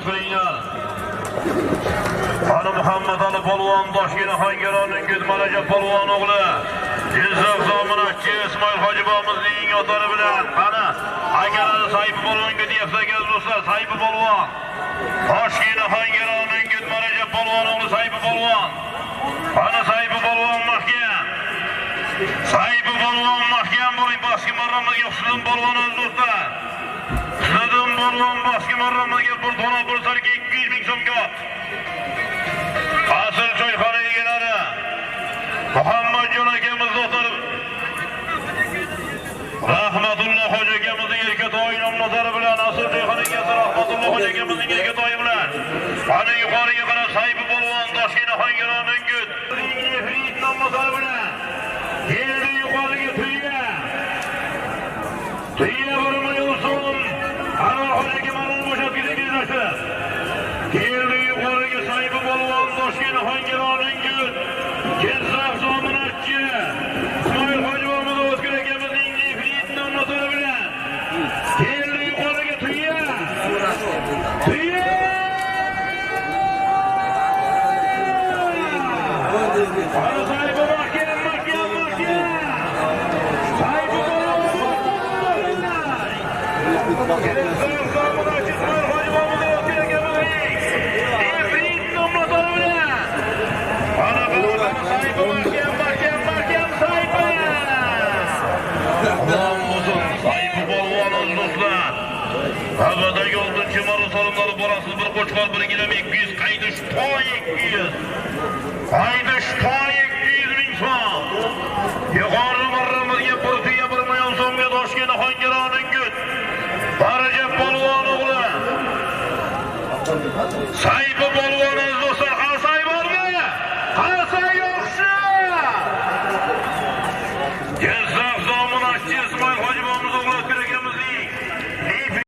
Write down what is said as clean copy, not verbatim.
getiringlar. Ana Muhammad Ali polvon Toshkent Xongaroning Gudmalaja polvon o'g'li. Jizzax Zominatchi Ismoil Hojibomizning otari bilan qani akalari Sayfi polvonga deyapsiz do'stlar, Sayfi polvon. Toshkent Xongaroning Gudmalaja polvon o'g'li Sayfi polvon. Ana Sayfi polvon mahkam. Sayfi polvon mahkam bo'ling, boshqa marramlarga Husin polvon do'stlar. Husin polvon boshqa marramlarga bir dona bir sarga 200 ming so'mga. Asıl choyxona egalari Muhammadjon akamiz do'stlar. Rahmatulloh hoji akamizning erkatoyi nomlari bilan asl choyxona egasi Rahmatulloh hoji akamizning erkatoyi bilan ana yuqoriga qarab Sayfi polvon Toshkent Xongaroning Gud Nefrit nomlari bilan keldi yuqoriga tuya bir million so'm ana hoji akamizning bo'shab ketishdi. Keldi yuqoriga Sayfi polvon Toshkent Xongaroning Gud Jizzax Zominatchi Ismoil Hojibomov O'zgar akamizning Nefrit nomlari bilan keldi yuqoriga tuya ana Sayfi mahkam Sayfi Havada yo'lda chimaru salomlari borasiz bir qo'chqor bir gilam 200 qaydish to 200. Qaydish to 200 ming so'm. Yuqori marramizga bir tuya 1 million so'mga Toshkent Xongaroning Gud Barajab polvon o'g'li. Sayfi polvon do'stlar, qalsay bormi? Qalsay yo'qsa. Jizzax Zominatchi Ismoil Hojibomov o'g'li